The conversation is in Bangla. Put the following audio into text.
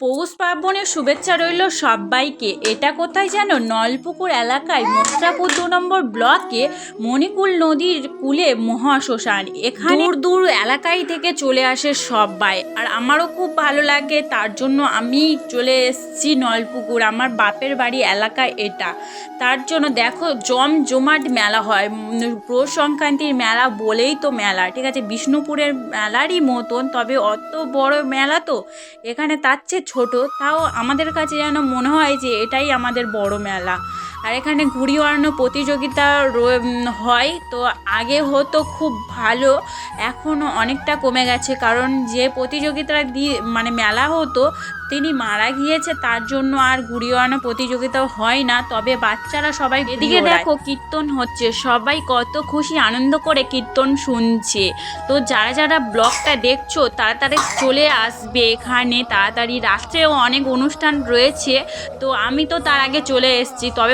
পৌষ পার্বণের শুভেচ্ছা রইল সবাইকে। এটা কোথায় জানো? নলপুকুর এলাকায় মথুরাপুর 2 নম্বর ব্লকে মণিকুল নদীর কূলে মহাশ্মশান। এখানে দূর দূর এলাকায় থেকে চলে আসে সবাই, আর আমারও খুব ভালো লাগে। তার জন্য আমি চলে এসেছি নলপুকুর, আমার বাপের বাড়ি এলাকায় এটা। তার জন্য দেখো জমজমাট মেলা হয়। পৌষ সংক্রান্তির মেলা বলেই তো মেলা, ঠিক আছে, বিষ্ণুপুরের মেলারই মতন, তবে অত বড় মেলা তো এখানে তার চেয়ে ছোটো। তাও আমাদের কাছে যেন মনে হয় যে এটাই আমাদের বড় মেলা। আর এখানে ঘুড়ি ওড়ানো প্রতিযোগিতা হয়। তো আগে হতো খুব ভালো, এখনও অনেকটা কমে গেছে, কারণ যে প্রতিযোগিতাটা মেলা হতো তিনি মারা গিয়েছে, তার জন্য আর ঘুড়ি ওড়ানো প্রতিযোগিতাও হয় না। তবে বাচ্চারা সবাই, এদিকে দেখো কীর্তন হচ্ছে, সবাই কত খুশি আনন্দ করে কীর্তন শুনছে। তো যারা যারা ব্লগটা দেখছো তাড়াতাড়ি চলে আসবে এখানে, তাড়াতাড়ি। রাত্রেও অনেক অনুষ্ঠান রয়েছে, তো আমি তো তার আগে চলে এসেছি। তবে